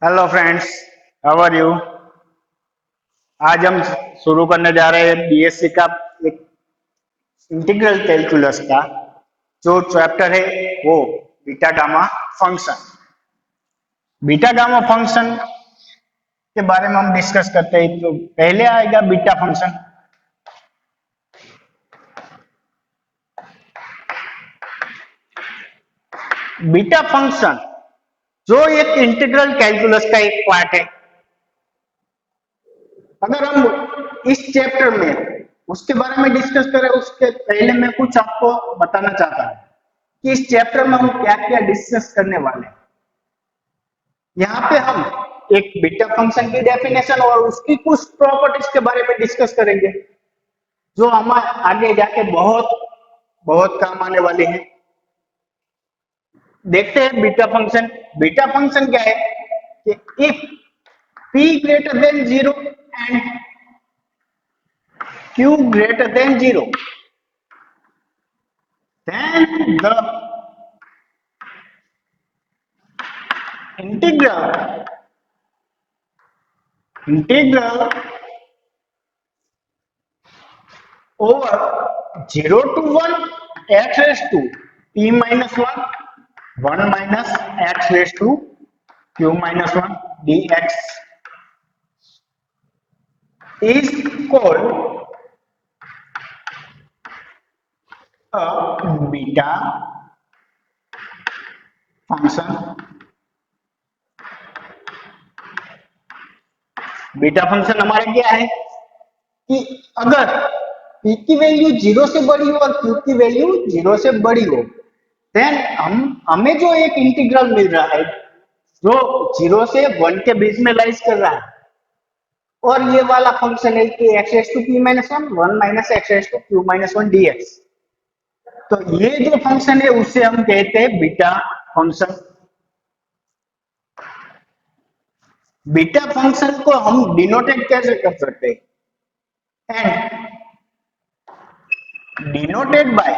Hello friends, how are you. आज हम शुरू करने जा रहे हैं बीएससी का एक इंटीग्रल कैलकुलस का जो चैप्टर है वो beta gamma function. Beta gamma function के बारे में हम डिस्कस करते हैं। तो पहले आएगा बीटा फंक्शन। बीटा फंक्शन जो एक इंटीग्रल कैलकुलस का एक पार्ट है। अगर हम इस चैप्टर में उसके बारे में डिस्कस करें उसके पहले मैं कुछ आपको बताना चाहता हूँ कि इस चैप्टर में हम क्या क्या डिस्कस करने वाले हैं। यहाँ पे हम एक बीटा फंक्शन की डेफिनेशन और उसकी कुछ प्रॉपर्टीज के बारे में डिस्कस करेंगे जो हमारे आगे जाके बहुत बहुत काम आने वाले हैं। देखते हैं बीटा फंक्शन। बीटा फंक्शन क्या है कि if p greater than 0 and q greater than 0 then the integral over 0 to 1 x raised to p minus 1 1 minus x raised to q minus 1 dx is called a beta function। Beta function हमारा क्या है कि अगर p की value 0 से बड़ी हो और q की वैल्यू 0 से बड़ी हो देन हमें जो एक इंटीग्रल मिल रहा है जो 0 से 1 के बीच में लाइज कर रहा है और ये वाला फंक्शन है कि x raise to p minus 1 1 minus x raise to q minus 1 dx। तो ये जो फंक्शन है उसे हम कहते हैं बीटा फंक्शन। बीटा फंक्शन को हम डिनोटेट कैसे कर सकते हैं and denoted by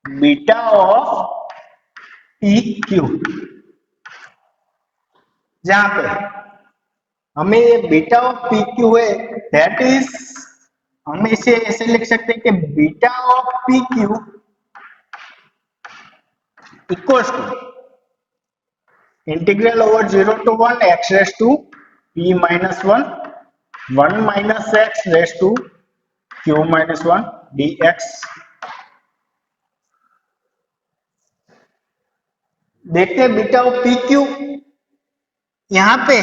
beta of p q. जहां पे हमें ये बीटा ऑफ पी क्यू है दैट इज हम इसे ऐसे लिख सकते हैं कि beta of p q equals to integral over 0 to 1 x raise to p minus 1 1 minus x raise to q minus 1 dx। देखते हैं बीटा ऑफ पी क्यू। यहां पे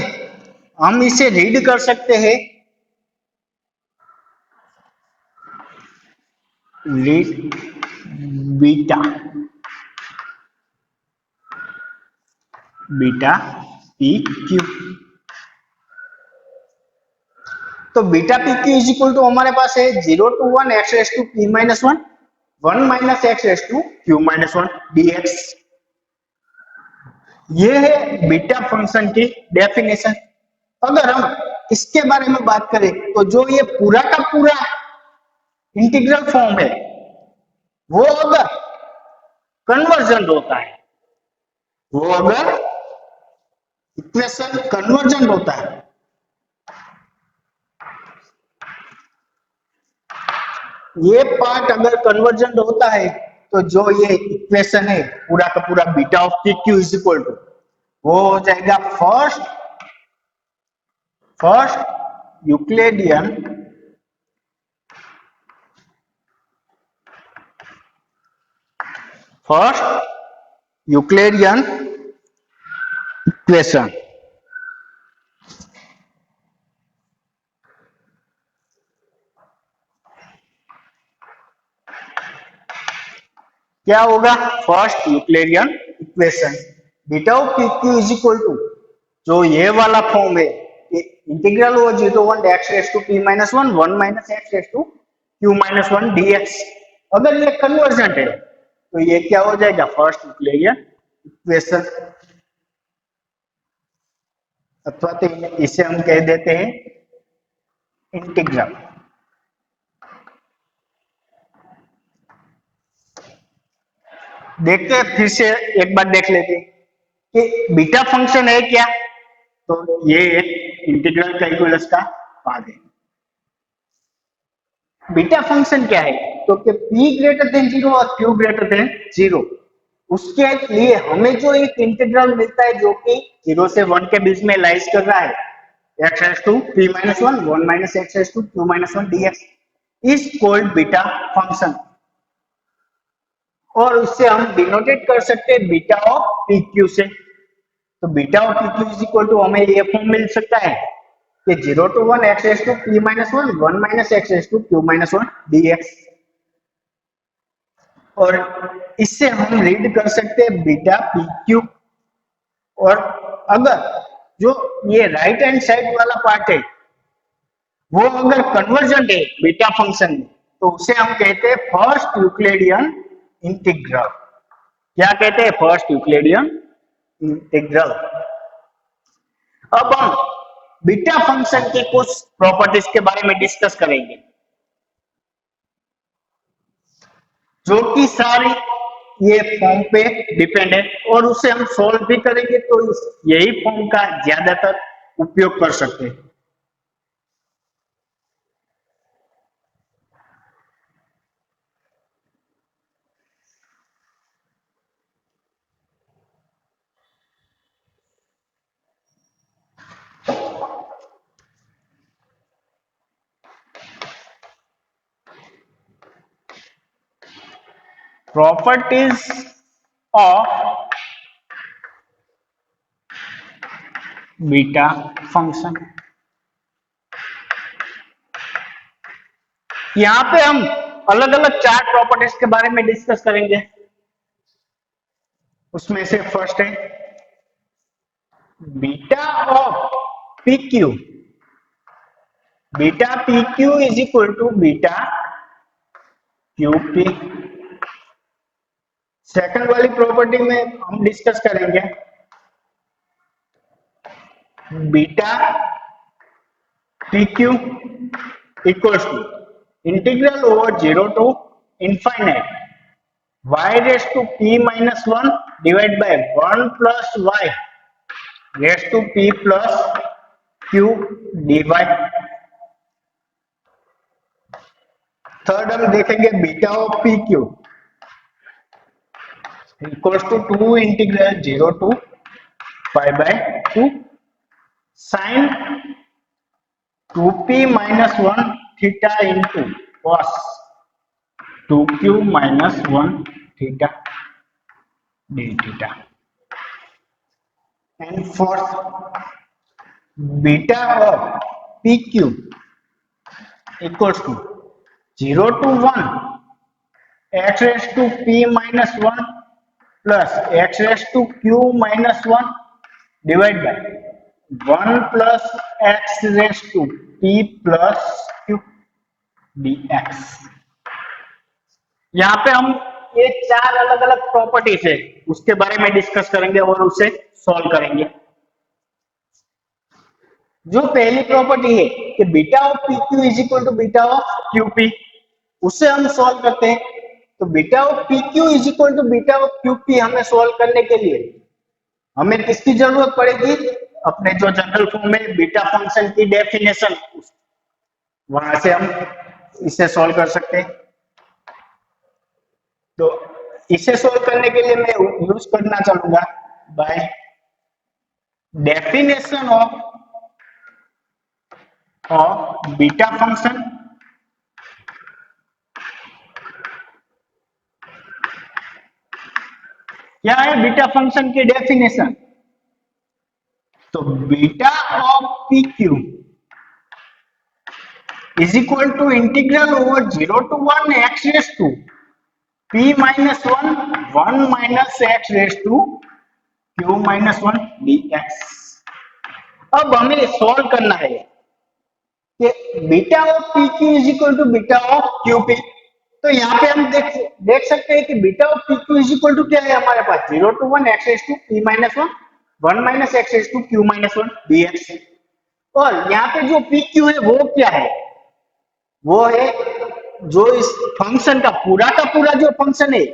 हम इसे रीड कर सकते हैं read beta beta P Q. तो beta P Q is equal to हमारे पास है 0 to 1 x raise to p minus 1 1 minus x raise to q minus 1 dx। ये है बीटा फंक्शन की डेफिनेशन। अगर हम इसके बारे में बात करें तो जो ये पूरा का पूरा इंटीग्रल फॉर्म है वो अगर कन्वर्जन होता है वो अगर इक्वेशन कन्वर्जन होता है ये पार्ट अगर कन्वर्जन होता है तो जो ये इक्वेशन है पूरा का पूरा beta of p Q is equal to वो हो जाएगा फर्स्ट यूक्लिडियन इक्वेशन। क्या होगा first Euclidean equation beta of p Q is equal to जो ये वाला फॉर्म है integral over 0 1 x raise to p minus 1 1 minus x raise to q minus 1 dx। अगर ये कन्वर्जेंट है तो ये क्या हो जाएगा फर्स्ट यूक्लिडियन इक्वेशन अथवा तो इसे हम कह देते हैं इंटीग्रल। देखते हैं, फिर से एक बार देख लेते हैं कि बीटा फंक्शन है क्या। तो ये एक इंटीग्रल कैलकुलस का भाग है। बीटा फंक्शन क्या है, तो कि p ग्रेटर देन जीरो और q ग्रेटर देन जीरो, उसके लिए हमें जो एक इंटीग्रल मिलता है जो कि 0 से 1 के बीच में लाइज कर रहा है, x raise to p minus one, 1 minus x raise to q minus one dx is called beta function. और उससे हम डिनोटेट कर सकते हैं बीटा ऑफ पी क्यू से। तो beta of p Q is equal to हमें ये फॉर्म मिल सकता है कि 0 to 1 x raise to p minus one, 1 minus x raise to q minus one dx। और इससे हम रीड कर सकते हैं बीटा पी क्यू। और अगर जो ये राइट हैंड साइड वाला पार्ट है वो अगर कन्वर्जेंट है बीटा फंक्शन में, तो उसे हम कहते हैं फर्स्ट यूक्लिडियन इंटीग्रल। क्या कहते हैं? First Euclidean integral. अब हम बीटा फंक्शन की कुछ प्रॉपर्टीज के बारे में डिस्कस करेंगे जो कि सारी ये फॉर्म पे डिपेंड है, और उसे हम सोल्व भी करेंगे तो यही फॉर्म का ज्यादातर उपयोग कर सकते हैं। Properties of beta function. यहां पे हम अलग अलग चार प्रॉपर्टीज के बारे में डिस्कस करेंगे। उसमें से फर्स्ट है beta of p q. Beta P Q is equal to beta q p. Second वाली प्रॉपर्टी में हम डिस्कस करेंगे beta P q equals to integral over 0 to infinite y raise to p minus one divide by 1 plus y raise to p plus q dy। Third हम देखेंगे beta of p q equals to 2 integral 0 to pi by 2 sine 2p minus one theta into cos 2q minus one theta d theta. And fourth beta of p q equals to 0 to 1 x raise to p minus one plus x raise to q minus one divide by 1 plus x raise to p plus q dx। यहाँ पे हम ये चार अलग अलग properties है उसके बारे में डिस्कस करेंगे और उसे सॉल्व करेंगे। जो पहली प्रॉपर्टी है कि beta of p Q is equal to beta of q p, उससे हम सॉल्व करते हैं। तो beta of p Q is equal to beta of q p हमें सॉल्व करने के लिए हमें किसकी जरूरत पड़ेगी? अपने जो जनरल फॉर्म में बीटा फंक्शन की डेफिनेशन, वहां से हम इसे सॉल्व कर सकते हैं। तो इसे सॉल्व करने के लिए मैं यूज करना चाहूंगा by definition of beta function. क्या है बीटा फंक्शन की डेफिनेशन? तो beta of p Q is equal to integral over 0 to 1 x raise to p minus one 1 minus x raise to q minus one dx। अब हमें solve करना है कि beta of p Q is equal to beta of q p. तो यहाँ पे हम देख सकते हैं कि beta of p Q is equal to क्या है हमारे पास? 0 to 1 x raise to p minus one 1 minus x raise to q minus one dx। और यहाँ पे जो पी क्यू है वो क्या है? वो है जो इस फंक्शन का पूरा जो फंक्शन है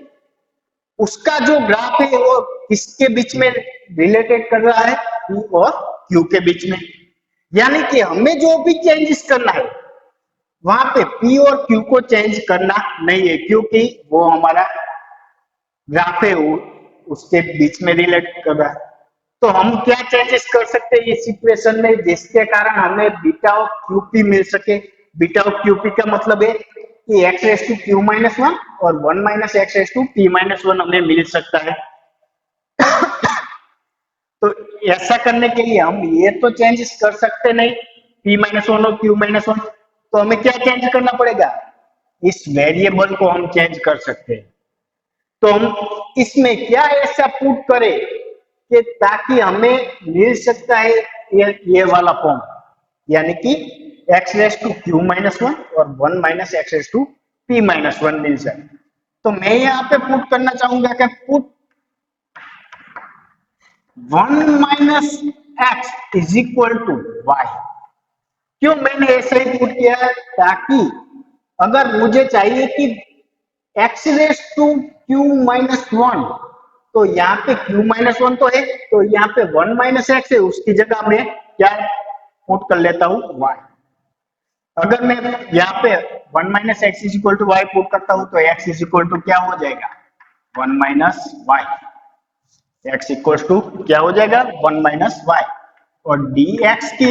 उसका जो ग्राफ है वो किसके बीच में रिलेटेड कर रहा है, पी और क्यू के बीच में। यानी कि हमें जो भी चेंजेस करना है वहां पे पी और क्यू को चेंज करना नहीं है, क्योंकि वो हमारा ग्राफ है उसके बीच में रिलेट कर रहा है। तो हम क्या चेंजेस कर सकते हैं इस इक्वेशन में जिसके कारण हमें बीटा ऑफ क्यूपी मिल सके। बीटा ऑफ क्यूपी का मतलब है कि x raise to q minus one और one minus x raise to p minus one हमें मिल सकता है। तो ऐसा करने के लिए हम ये तो चेंजेस कर सकते नहीं पी माइनस वन और क्यू माइनस वन, तो हमें क्या चेंज करना पड़ेगा, इस वेरिएबल को हम चेंज कर सकते हैं। तो हम इसमें क्या ऐसा पुट करें कि ताकि हमें मिल सकता है ये वाला फॉर्म, यानी कि x raise to q minus one और one minus x raise to p minus one मिल जाए। तो मैं यहाँ पे पुट करना चाहूंगा कि put one minus x is equal to y. क्यों मैंने ऐसे ही पुट किया है, ताकि अगर मुझे चाहिए कि x raise to q minus one, तो यहाँ पे क्यू माइनस वन तो है, तो यहाँ पे वन माइनस एक्स है, उसकी जगह मैं क्या पुट कर लेता हूँ वाई। अगर मैं यहाँ पे one minus x is equal to y put करता हूँ तो एक्स इज इक्वल टू क्या हो जाएगा, one minus y. X equal to क्या हो जाएगा, वन माइनस वाई। और dx की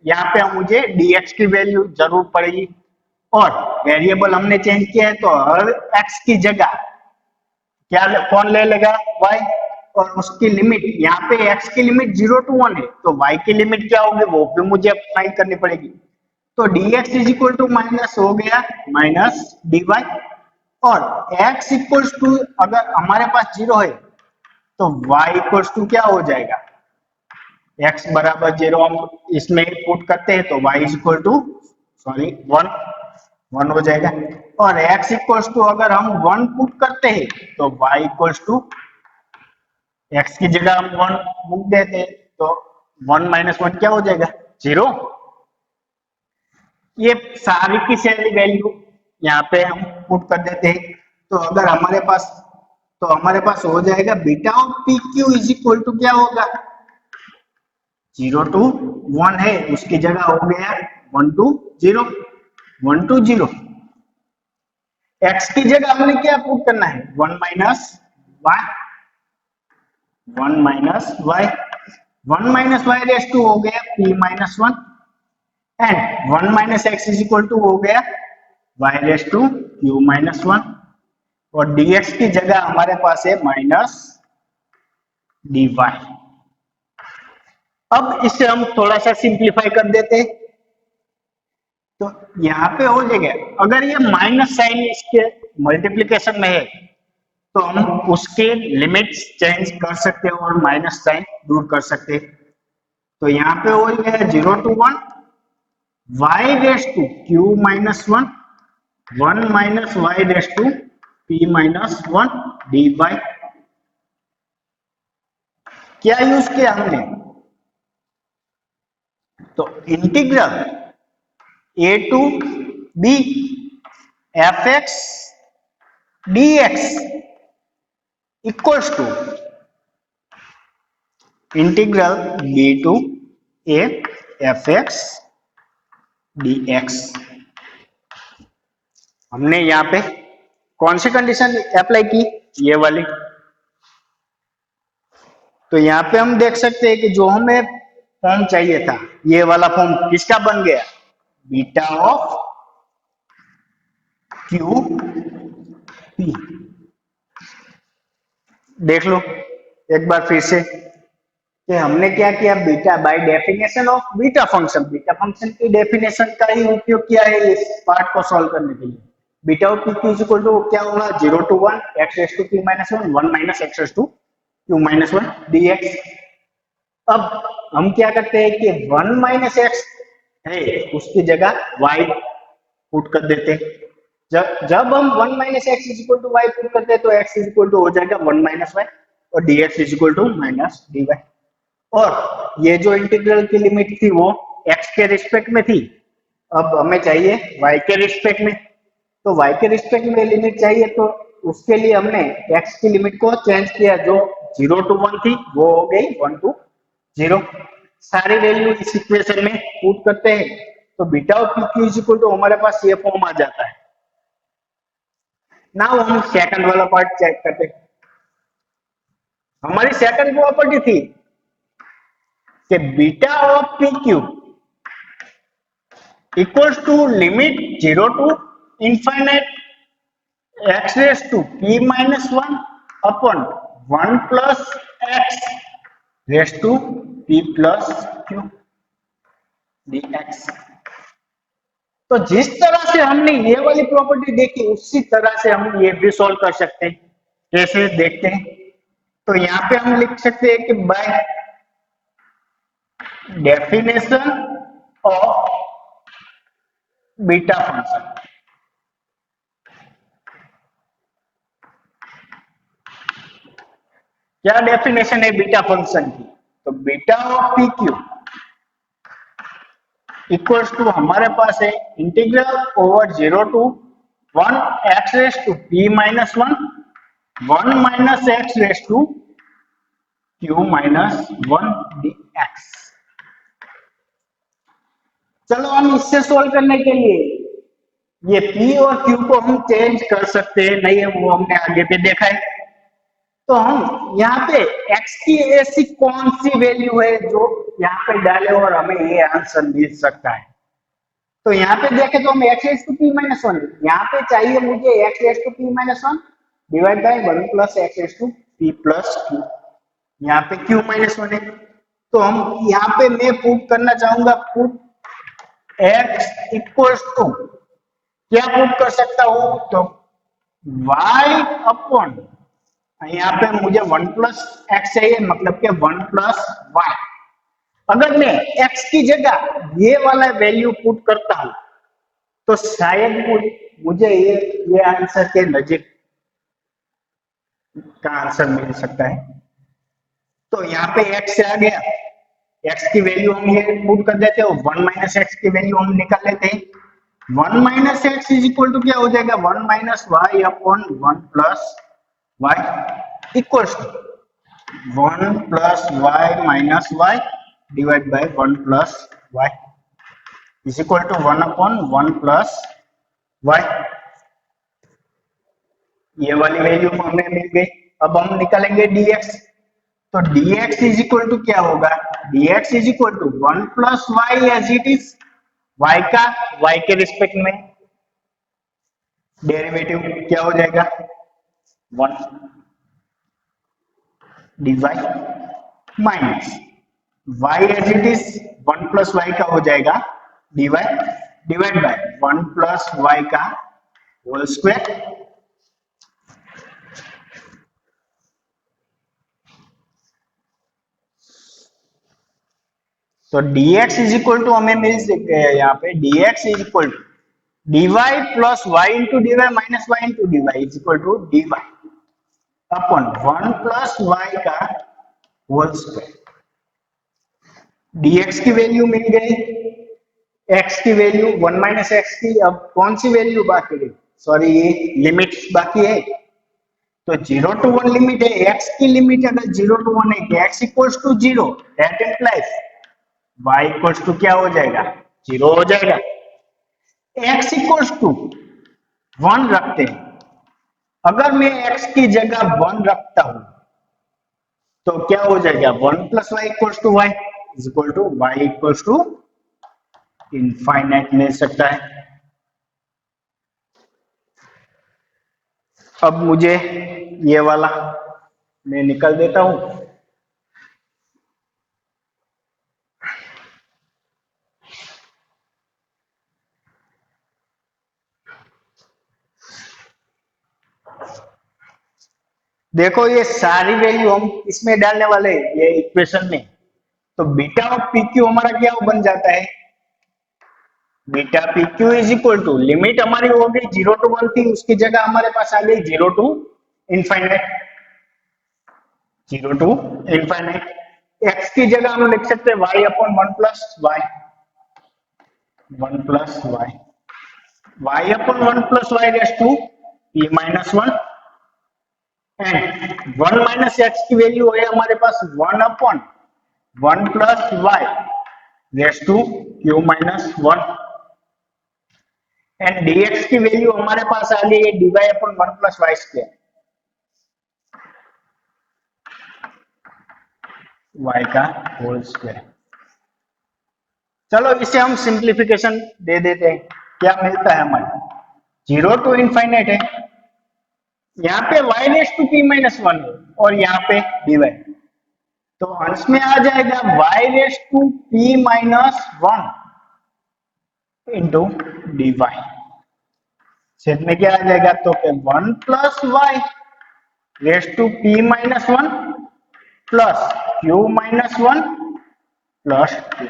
यहाँ पे मुझे dx की वैल्यू जरूर पड़ेगी, और वेरिएबल हमने चेंज किया है तो हर x की जगह क्या कौन ले लेगा, y। और उसकी लिमिट यहाँ पे x की लिमिट 0 to 1 है, तो y की लिमिट क्या होगी वो भी मुझे फाइंड करनी पड़ेगी। तो dx is equal to minus हो गया माइनस dy, और x इक्वल टू अगर हमारे पास 0 है तो y इक्वल टू क्या हो जाएगा, x बराबर 0 हम इसमें पुट करते हैं तो y is equal to sorry one हो जाएगा। और x इक्वल्स टू अगर हम वन पुट करते हैं तो y इक्वल्स टू x की जगह हम वन मुक देते हैं तो वन माइनस वन क्या हो जाएगा, 0। ये सारी की सारी वैल्यू यहाँ पे हम पुट कर देते हैं, तो अगर हमारे पास हो जाएगा beta of p Q is equal to क्या होगा, 0 to 1 है, उसकी जगह हो गया 1 to 0, 1 to 0। x की जगह हमने क्या पुट करना है, 1 minus y, 1 minus y, 1 minus y raise to हो गया p minus one, and 1 minus x is equal to हो गया y raise to q minus one, और dx की जगह हमारे पास है माइनस dy। अब इसे हम थोड़ा सा सिंप्लीफाई कर देते हैं, तो यहाँ पे हो जाएगा, अगर ये माइनस साइन इसके मल्टीप्लिकेशन में है तो हम उसके लिमिट्स चेंज कर सकते हैं और माइनस साइन दूर कर सकते हैं। तो यहाँ पे हो गया 0 to 1 y raise to q minus one, 1 minus y raise to p minus one dy। क्या यूज किया हमने, तो integral a to b fx dx equals to integral b to a fx dx। हमने यहाँ पे कौन सी कंडीशन अप्लाई की, ये वाली। तो यहाँ पे हम देख सकते हैं कि जो हमें फॉर्म चाहिए था ये वाला फॉर्म किसका बन गया, बीटा ऑफ क्यू पी। देख लो एक बार फिर से कि हमने क्या किया, beta by definition of beta function की डेफिनेशन का ही उपयोग किया है इस पार्ट को सॉल्व करने के लिए। Beta of p is equal to क्या होगा, 0 to 1 x raise to p minus one, 1 minus x raise to q minus one dx। अब हम क्या करते हैं कि 1 माइनस एक्स है उसकी जगह y पुट कर देते हैं। जब हम 1 minus x is equal to y put करते हैं तो x इज इक्वल टू हो जाएगा 1 माइनस वाई, और dx is equal to minus dy। और ये जो इंटीग्रल की लिमिट थी वो x के रिस्पेक्ट में थी, अब हमें चाहिए y के रिस्पेक्ट में। तो y के रिस्पेक्ट में लिमिट चाहिए तो उसके लिए हमने x की लिमिट को चेंज किया, जो 0 to 1 थी वो हो गई 1 to 0। सारी वैल्यू इस इक्वेशन में पुट करते हैं तो beta of p Q is equal to हमारे पास ये फॉर्म आ जाता है। नाउ हम सेकंड वाला पार्ट चेक करते हैं। हमारी सेकंड प्रॉपर्टी थी कि beta of p q equals to limit 0 to infinite x raised to p minus 1 upon 1 plus x raised to p plus q dx। तो जिस तरह से हमने ये वाली प्रॉपर्टी देखी उसी तरह से हम ये भी सॉल्व कर सकते हैं। कैसे देखते हैं? तो यहाँ पे हम लिख सकते हैं कि by definition of beta function, क्या डेफिनेशन है बीटा फंक्शन की? तो beta of p q equals to हमारे पास है integral over 0 to 1 x raise to p minus 1 1 minus x raise to q minus 1 dx। चलो हम इससे सोल्व करने के लिए ये p और q को हम चेंज कर सकते हैं, नहीं है वो हमने आगे पे देखा है। तो हम यहाँ पे x की ऐसी कौन सी वैल्यू है जो यहाँ पे डाले और हमें ये आंसर मिल सकता है। तो यहाँ पे देखें तो हम x raise to p minus 1, यहाँ पे चाहिए मुझे x raise to p minus 1 divide by 1 plus x raise to p plus q। यहाँ पे q माइनस 1 है तो हम यहाँ पे मैं पुट करना चाहूंगा, पुट x इक्वल्स टू क्या पुट कर सकता हूं, तो y अपॉन यहाँ पे मुझे 1 प्लस एक्स चाहिए, मतलब कि 1 प्लस वाई। अगर मैं x की जगह ये वाला वैल्यू पुट करता हूं तो शायद मुझे ये आंसर के नजीक का आंसर मिल सकता है। तो यहाँ पे x आ गया, x की वैल्यू हम ये पुट कर देते हैं, 1 माइनस एक्स की वैल्यू हम निकाल लेते हैं। 1 minus x is equal to क्या हो जाएगा, 1 minus y upon 1 plus y equals to 1 plus y minus y divide by 1 plus y is equal to 1 upon 1 plus y. ये वाली वैल्यू हमें मिल गई। अब हम निकालेंगे dx, तो dx इज इक्वल टू क्या होगा, dx is equal to 1 plus y as it is, y का y के रिस्पेक्ट में डेरिवेटिव क्या हो जाएगा 1 dy minus y as it is 1 plus y का हो जाएगा dy divide by 1 plus y का होल स्क्वायर। तो dx इज इक्वल टू हमें मिल सकते हैं यहाँ पे dx is equal to dy plus y into dy minus y into dy is equal to dy upon 1 plus y का whole square. dx की वैल्यू मिल गई, x की वैल्यू 1 माइनस एक्स की, अब कौन सी वैल्यू बाकी रही, सॉरी ये लिमिट्स बाकी है। तो 0 to 1 लिमिट है, x की लिमिट अगर 0 to 1 है कि x equals to 0, that implies y equals to क्या हो जाएगा 0 हो जाएगा। x इक्वल्स टू 1 रखते हैं, अगर मैं x की जगह 1 रखता हूं तो क्या हो जाएगा 1 plus y equals to y is equal to y equals to infinite मिल सकता है। अब मुझे ये वाला मैं निकल देता हूं, देखो ये सारी वैल्यू हम इसमें डालने वाले हैं ये इक्वेशन में। तो बीटा ऑफ पी क्यू हमारा क्या बन जाता है, beta P Q is equal to limit हमारी हो गई 0 to 1 थी, उसकी जगह हमारे पास आ गई 0 to infinite, 0 to infinite. X की जगह हम लिख सकते हैं y upon 1 plus y, 1 plus y, y upon 1 plus y raise to p minus 1 and 1 - x की वैल्यू है हमारे पास 1/1 + y raise to q-1 and dx की वैल्यू हमारे पास आ गई है dy/1 + y², y का होल स्क्वायर। चलो इसे हम सिंप्लीफिकेशन दे देते हैं, क्या मिलता है हमारे 0 टू इनफाइनाइट है, यहाँ पे y⁻p−1 है और यहाँ पे dy, तो अंश में आ जाएगा y⁻p−1 इंटू dy, छेद में क्या आ जाएगा तो 1 + y⁻p−1 प्लस q-1 प्लस 2,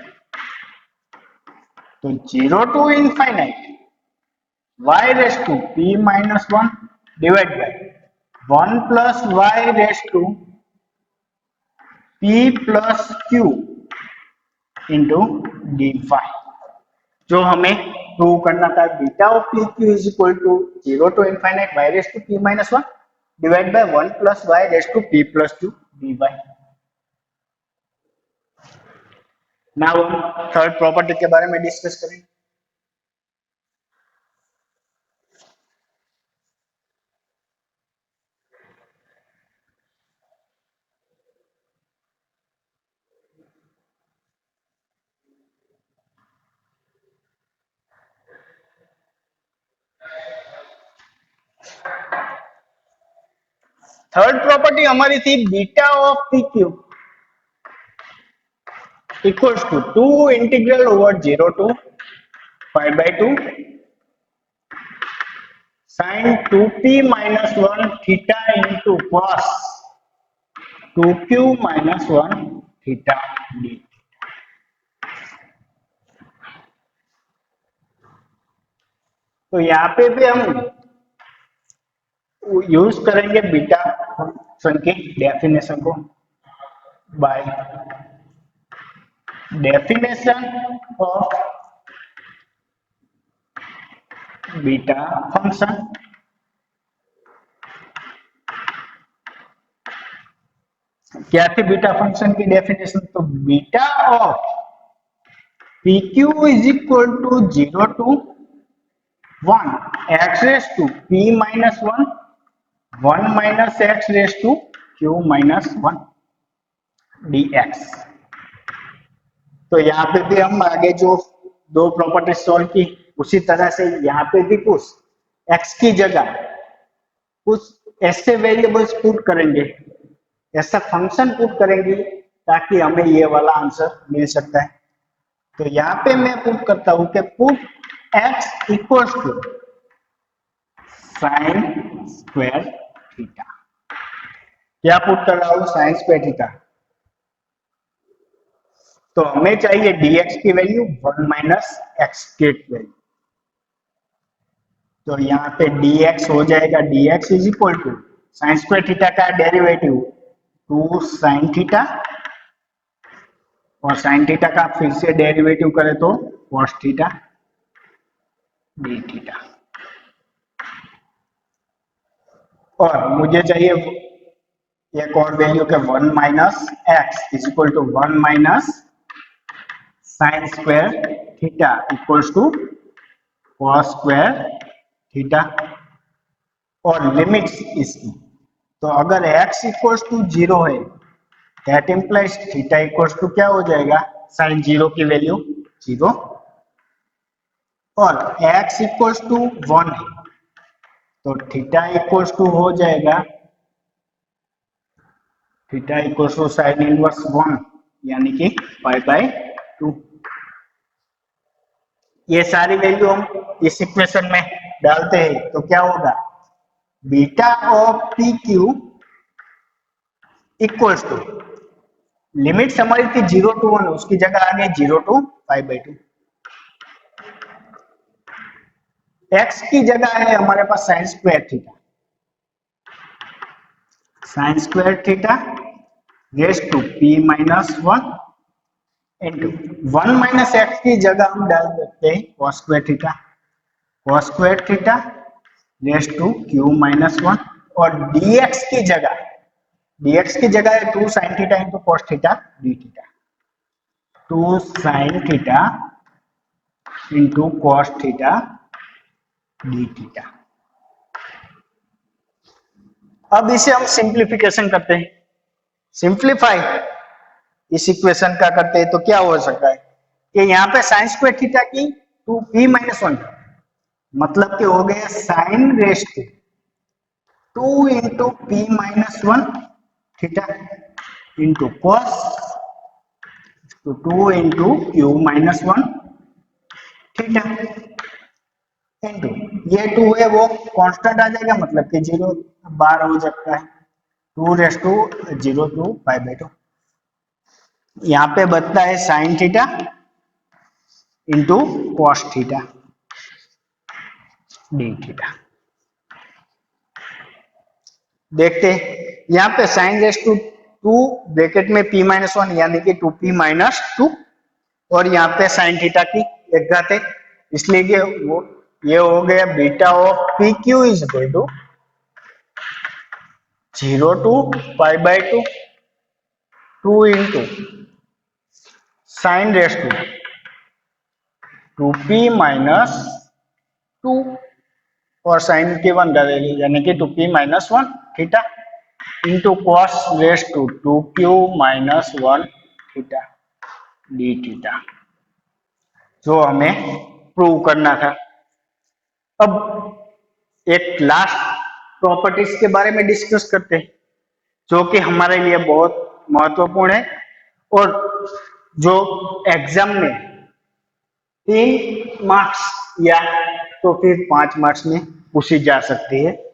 तो 0 to infinite y⁻p−1 divide by 1 + y⁻p plus q into dy, जो हमें प्रूव करना था beta of p Q is equal to 0 to infinite y⁻p−1 divide by 1 + y⁻p plus 2 dy। Now हम third property के बारे में discuss करेंगे। थर्ड प्रॉपर्टी हमारी थी beta of p q equals to 2 integral over 0 to π/2 sin 2p−1 theta into cos 2q−1 theta d. तो यहाँ पे भी हम यूज करेंगे बीटा फंक्शन की डेफिनेशन को, by definition of beta function क्या थी बीटा फंक्शन की डेफिनेशन, तो beta of p Q is equal to 0 to 1 x⁻p−1 1 - x⁻q−1 dx। तो यहाँ पे भी हम आगे जो दो प्रॉपर्टी सॉल्व की उसी तरह से यहाँ पे भी कुछ x की जगह कुछ ऐसे वेरिएबल्स पुट करेंगे, ऐसा फंक्शन पुट करेंगे ताकि हमें ये वाला आंसर मिल सकता है। तो यहाँ पे मैं पुट करता हूं कि put x equals to sin square theta. क्या पुट कर रहा हूं sin स्क्वायर थीटा, तो हमें चाहिए dx की वैल्यू 1 - x की वैल्यू, तो यहाँ पे dx हो जाएगा dx is equal to sin square theta का डेरिवेटिव 2 sin थीटा और sin थीटा का फिर से डेरिवेटिव करें तो cos थीटा d थीटा, और मुझे चाहिए एक और वैल्यू के 1 - x is equal to 1 - sin square theta equals to cos square theta, और लिमिट्स इसकी, तो अगर x इक्वल्स टू 0 है that implies theta equals to क्या हो जाएगा sin 0 की वैल्यू 0, और x इक्वल्स टू 1 है तो थीटा इक्वल्स टू हो जाएगा theta equals to sin inverse 1 यानी कि π/2। ये सारी वैल्यू हम इस इक्वेशन में डालते हैं तो क्या होगा beta of p q equals to, limits हमारी थी 0 टू 1, उसकी जगह आ गई 0 टू π/2, x की जगह है हमारे पास sin square theta, sin square theta raise to p−1 into 1 - x की जगह हम डाल देते हैं cos square theta raise to q-1 और dx की जगह है 2 sin theta into cos theta d theta, 2 sin theta into cos theta d theta. अब इसे हम सिंप्लीफिकेशन करते हैं, सिंप्लीफाई इस इक्वेशन का करते हैं तो क्या हो सकता है कि यहाँ पे साइन स्क्वायर थीटा की 2p-1, मतलब कि हो गया sine raise to 2 into p-1 theta into cos 2 into q-1 theta into ये 2 है वो कांस्टेंट आ जाएगा, मतलब कि 0 बार हो सकता है, 2 टू पाई बाई 2। यहाँ पे बचता है sine theta into cos theta d theta. देखते यहाँ पे साइन रेस टू 2 ब्रैकेट में p-1 यानी कि 2p-2 और यहाँ पे साइन थीटा की एक घात है, इसलिए ये हो गया beta of p Q is equal to 0 to pi by 2 2 into sine raise to 2p-2 और साइन की 1 डालेंगे यानी कि 2p-1 theta into cos raise to 2q-1 theta d theta, जो हमें प्रूव करना था। अब एक लास्ट प्रॉपर्टीज के बारे में डिस्कस करते हैं जो कि हमारे लिए बहुत महत्वपूर्ण है और जो एग्जाम में 3 मार्क्स या तो फिर 5 मार्क्स में पूछी जा सकती है।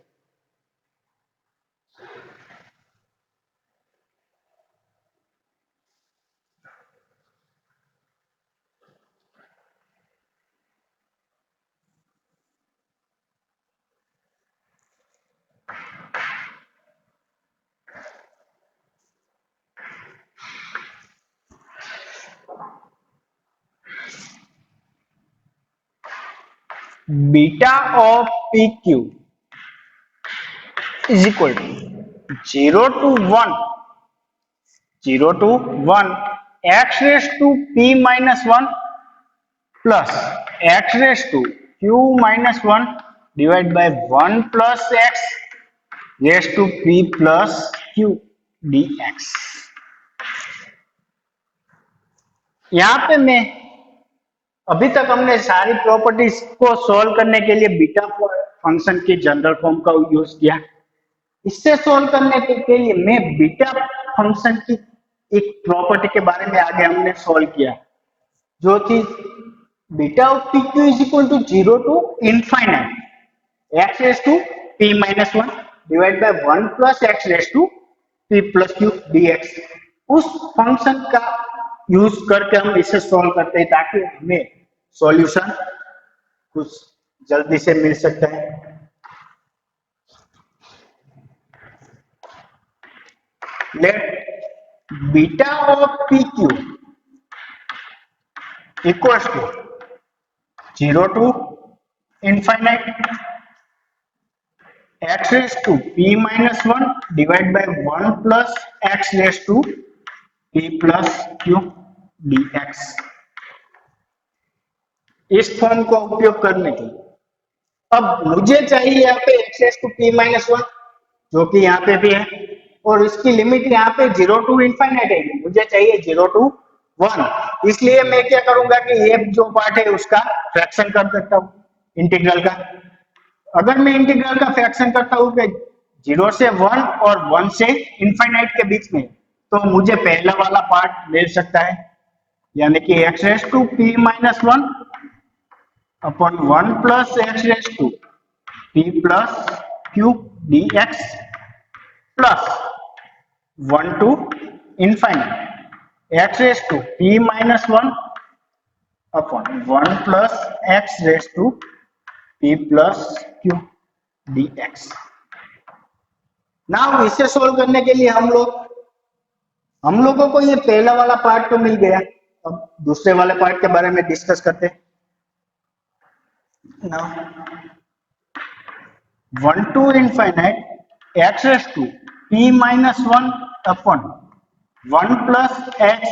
Beta of p Q is equal to 0 to 1 x raise to p-1 plus x raise to q-1 divide by 1 plus x raise to p plus q dx। यहाँ पे मैं अभी तक हमने सारी प्रॉपर्टीज को सॉल्व करने के लिए बीटा फंक्शन की जनरल फॉर्म का यूज किया। इससे सॉल्व करने के लिए मैं बीटा फंक्शन की एक प्रॉपर्टी के बारे में आगे हमने सॉल्व किया, जो थी beta of p Q is equal to 0 to infinite x raise to p-1 divide by 1 plus x raise to p plus q dx। उस फंक्शन का यूज करके हम इसे सॉल्व करते हैं ताकि हमें सॉल्यूशन कुछ जल्दी से मिल सकता है। Let beta of p q equals to 0 to infinite x raise to p-1 divide by 1 plus x raise to p plus q dx। इस फॉर्म का उपयोग करने के लिए अब मुझे चाहिए यहाँ पे एक्स रेस टू p-1 जो कि यहाँ पे भी है और इसकी लिमिट यहाँ पे 0 टू इनफाइनाइट है, मुझे चाहिए 0 टू 1। इसलिए मैं क्या करूंगा कि ये जो पार्ट है उसका फ्रैक्शन कर सकता हूँ इंटीग्रल का। अगर मैं इंटीग्रल का फ्रैक्शन करता हूँ कि 0 से 1 और 1 से इनफाइनाइट के बीच में, तो मुझे पहला वाला पार्ट मिल सकता है यानी कि x raise to p-1 upon 1 plus x raise to p plus q dx plus 1 to infinite x raise to p-1 upon 1 plus x raise to p plus q dx। Now इसे solve करने के लिए हम लोगों को ये पहला वाला पार्ट तो मिल गया। अब दूसरे वाले पार्ट के बारे में डिस्कस करते हैं। Now 1 to infinite x raise to p minus one upon one plus x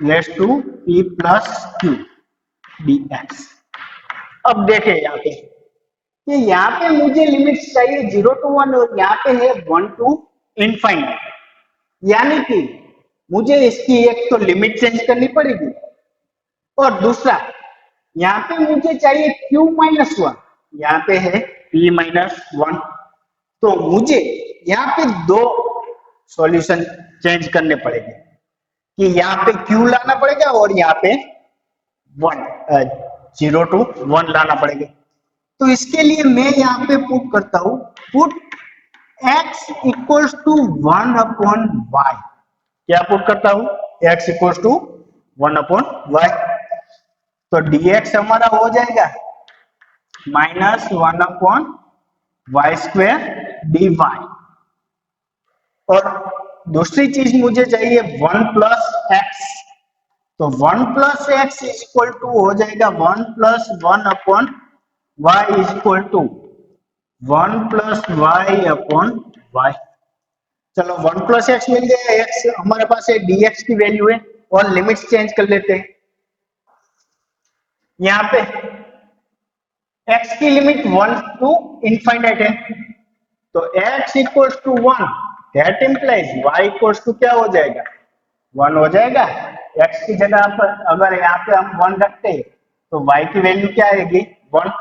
raise to p plus q dx। अब देखें यहाँ पे कि यहाँ पे मुझे लिमिट्स चाहिए 0 to 1 और यहाँ पे है 1 to इनफाइनाइट, यानी कि मुझे इसकी एक तो लिमिट चेंज करनी पड़ेगी और दूसरा यहाँ पे मुझे चाहिए q माइनस वन, यहाँ पे है p माइनस वन। तो मुझे यहाँ पे दो सॉल्यूशन चेंज करने पड़ेंगे कि यहाँ पे q लाना पड़ेगा और यहाँ पे 0 to 1 लाना पड़ेगा। तो इसके लिए मैं यहाँ पे पुट करता हूँ, put x equals to 1 upon y. क्या पुट करता हूँ? x equals to 1 upon y. तो dx हमारा हो जाएगा minus 1 upon y square d y. और दूसरी चीज मुझे चाहिए 1 प्लस एक्स। तो 1 plus x is equal to हो जाएगा 1 plus 1 upon y is equal to 1 plus y upon y. चलो 1 प्लस एक्स मिल गया, एक्स हमारे पास है, dx की वैल्यू है और लिमिट्स चेंज कर लेते हैं। यहाँ पे x की लिमिट 1 टू इनफाइनाइट है, तो x equals to 1, that implies y equals to क्या हो जाएगा? 1 हो जाएगा। x की जगह पर अगर यहाँ पे हम 1 रखते हैं तो y की वैल्यू क्या आएगी? 1।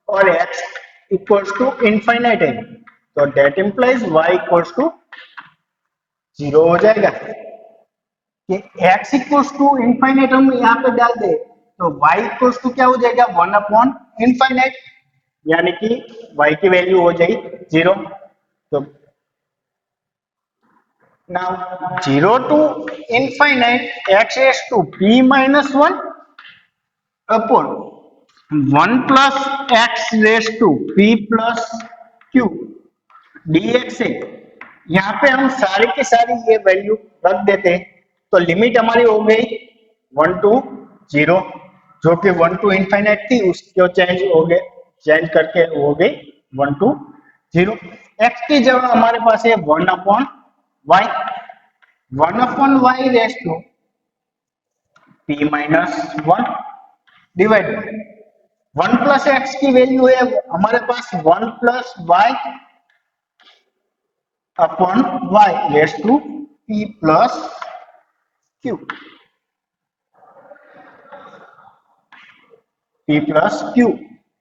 और x इक्वल्स टू इनफाइनाइट है, तो that implies y equals to 0 हो जाएगा। कि x इक्वल्स टू इनफाइनाइट हम यहाँ पे डाल दे तो y इक्वल्स टू क्या हो जाएगा? 1 अपॉन इनफाइनाइट, यानी कि y की वैल्यू हो जाएगी 0। तो now 0 to infinite x raise to p minus 1 upon 1 plus x raise to p plus q dx है। यहाँ पे हम सारी की सारी ये वैल्यू रख देते हैं, तो लिमिट हमारी हो गई 1 टू 0, जो कि 1 टू इनफाइनाइट थी, उसको चेंज हो गए, चेंज करके हो गई 1 टू 0। x की जगह हमारे पास है 1 upon y, 1 upon y raise to p minus 1 divide by 1 plus x की वैल्यू है हमारे पास 1 plus y upon y raise to p plus q, p plus q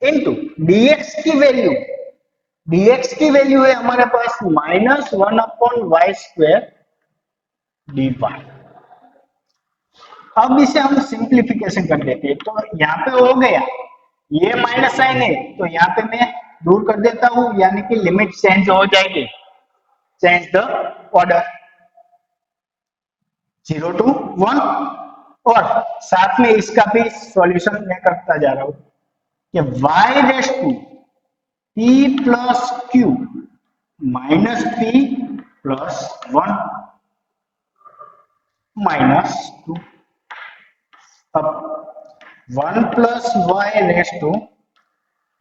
into dx की वैल्यू, dx की वैल्यू है हमारे पास minus 1 upon y square d y. अब इसे हम सिंप्लीफिकेशन कर देते हैं, तो यहाँ पे हो गया, ये माइनस साइन है तो यहाँ पे मैं दूर कर देता हूं, यानी कि लिमिट चेंज हो जाएगी, चेंज द ऑर्डर 0 टू 1। और साथ में इसका भी सॉल्यूशन मैं करता जा रहा हूं कि y raise to p plus q minus p plus 1 minus 2 अब 1 plus y raise to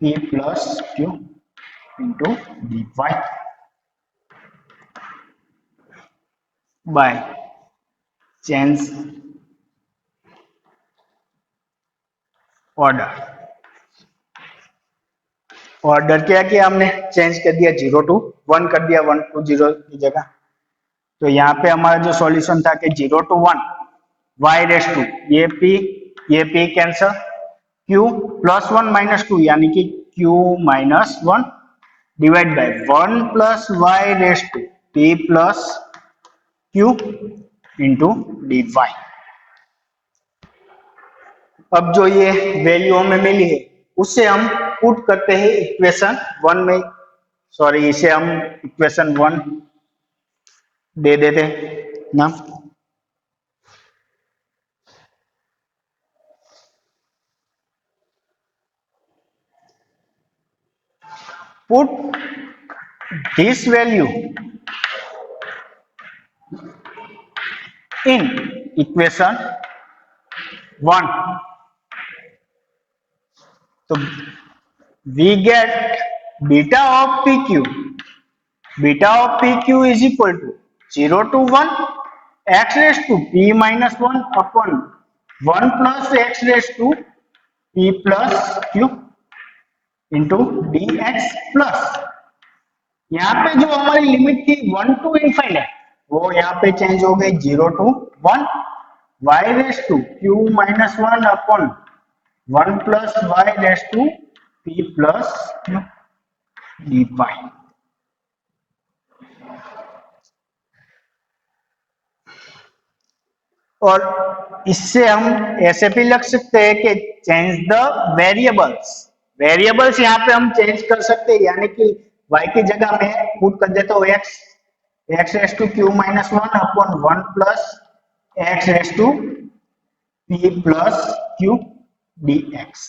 p plus q into d y by change order. Order क्या किया हमने? चेंज कर दिया, 0 टू 1 कर दिया, 1 टू 0 की जगह। तो यहाँ पे हमारा जो सॉल्यूशन था कि 0 टू 1 वाई रेस टू ये p cancel, q plus 1 minus 2 यानी कि q minus 1 divide by 1 plus y raise to p plus q into d y. अब जो ये वैल्यू हमें मिली है उससे हम पुट करते हैं इक्वेशन 1 में, सॉरी इसे हम इक्वेशन 1 दे देते ना। Put this value in equation 1, तो we get beta of pq beta of p Q is equal to 0 to 1 x raise to p minus 1 upon 1 plus x raise to p plus q into dx plus यहाँ पे जो हमारी limit थी 1 to infinite वो यहाँ पे change हो गई 0 to 1 y raise to q minus 1 upon 1 plus y raise to p plus q dy। और इससे हम ऐसे भी लग सकते हैं कि चेंज द वेरिएबल्स। वेरिएबल्स यहाँ पे हम चेंज कर सकते हैं, यानी कि y की जगह में पुट कर देता हूँ x raise to q minus 1 upon 1 plus x raise to p plus q dx।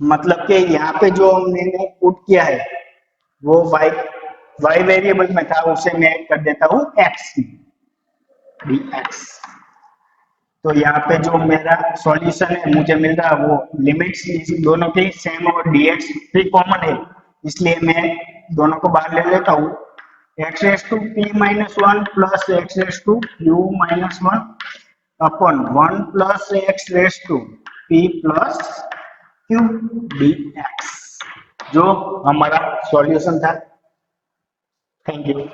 मतलब कि यहाँ पे जो मैंने पुट किया है वो y वेरिएबल में था, उसे मैं कर देता हूँ x dx। तो यहाँ पे जो मेरा सॉल्यूशन है मुझे मिल रहा है वो लिमिट्स दोनों की सेम और dx भी कॉमन है, इसलिए मैं दोनों को बाहर ले लेता हूँ। x raise to p minus 1 plus x raise to q minus 1 upon 1 plus x raise to p plus q dx जो हमारा सॉल्यूशन था। Thank you.